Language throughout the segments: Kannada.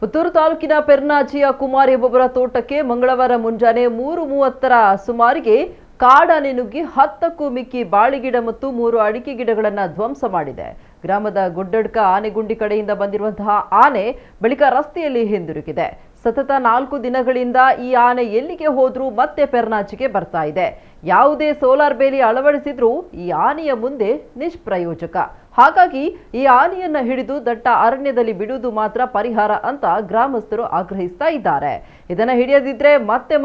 ಪುತ್ತೂರು ತಾಲೂಕಿನ ಪೆರ್ನಾಚಿಯ ಕುಮಾರ್ ಎಂಬುವರ ತೋಟಕ್ಕೆ ಮಂಗಳವಾರ ಮುಂಜಾನೆ 3:30ರ ಸುಮಾರಿಗೆ ಕಾಡಾನೆ ನುಗ್ಗಿ 10ಕ್ಕೂ ಮಿಕ್ಕಿ ಬಾಳಿಗಿಡ ಮತ್ತು 3 ಅಡಿಕೆ ಗಿಡಗಳನ್ನು ಧ್ವಂಸ ಮಾಡಿದೆ. ಗ್ರಾಮದ ಗುಡ್ಡಡ್ಕ ಆನೆಗುಂಡಿ ಕಡೆಯಿಂದ ಬಂದಿರುವಂತಹ ಆನೆ ಬಳಿಕ ರಸ್ತೆಯಲ್ಲಿ ಹಿಂದಿರುಗಿದೆ. ಸತತ 4 ದಿನಗಳಿಂದ ಈ ಆನೆ ಎಲ್ಲಿಗೆ ಹೋದ್ರೂ ಮತ್ತೆ ಪೆರ್ನಾಚಿಗೆ ಬರ್ತಾ ಇದೆ. ಯಾವುದೇ ಸೋಲಾರ್ ಬೇಲಿ ಅಳವಡಿಸಿದ್ರೂ ಈ ಆನೆಯ ಮುಂದೆ ನಿಷ್ಪ್ರಯೋಜಕ. ಹಾಗಾಗಿ ಈ ಆನೆಯನ್ನ ಹಿಡಿದು ದಟ್ಟ ಅರಣ್ಯದಲ್ಲಿ ಬಿಡುವುದು ಮಾತ್ರ ಪರಿಹಾರ ಅಂತ ಗ್ರಾಮಸ್ಥರು ಆಗ್ರಹಿಸ್ತಾ ಇದ್ದಾರೆ. ಇದನ್ನ ಹಿಡಿಯದಿದ್ರೆ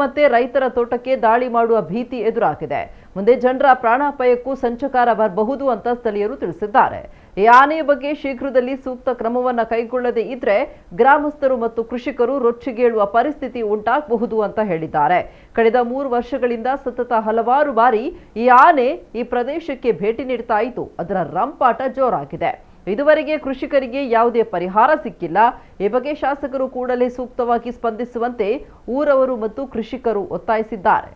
ಮತ್ತೆ ರೈತರ ತೋಟಕ್ಕೆ ದಾಳಿ ಮಾಡುವ ಭೀತಿ ಎದುರಾಗಿದೆ. ಮುಂದೆ ಜನರ ಪ್ರಾಣಾಪಾಯಕ್ಕೂ ಸಂಚಕಾರ ಬರಬಹುದು ಅಂತ ಸ್ಥಳೀಯರು ತಿಳಿಸಿದ್ದಾರೆ. ಈ ಆನೆಯ ಬಗ್ಗೆ ಶೀಘ್ರದಲ್ಲಿ ಸೂಕ್ತ ಕ್ರಮವನ್ನ ಕೈಗೊಳ್ಳದೇ ಇದ್ರೆ ಗ್ರಾಮಸ್ಥರು ಮತ್ತು ಕೃಷಿಕರು ರೊಚ್ಚಿಗೇಳುವ ಪರಿಸ್ಥಿತಿ ಉಂಟಾಗಬಹುದು ಅಂತ ಹೇಳಿದ್ದಾರೆ. ಕಳೆದ 3 ವರ್ಷಗಳಿಂದ ಸತತ ಹಲವಾರು ಬಾರಿ ಈ ಆನೆ ಈ ಪ್ರದೇಶಕ್ಕೆ ಭೇಟಿ ನೀಡ್ತಾ ಇದ್ದು ಅದರ ರಂಪಾಟ ಜೋರಾಗಿದೆ. ಇದುವರೆಗೆ ಕೃಷಿಕರಿಗೆ ಯಾವುದೇ ಪರಿಹಾರ ಸಿಕ್ಕಿಲ್ಲ. ಈ ಬಗ್ಗೆ ಶಾಸಕರು ಕೂಡಲೇ ಸೂಕ್ತವಾಗಿ ಸ್ಪಂದಿಸುವಂತೆ ಊರವರು ಮತ್ತು ಕೃಷಿಕರು ಒತ್ತಾಯಿಸಿದ್ದಾರೆ.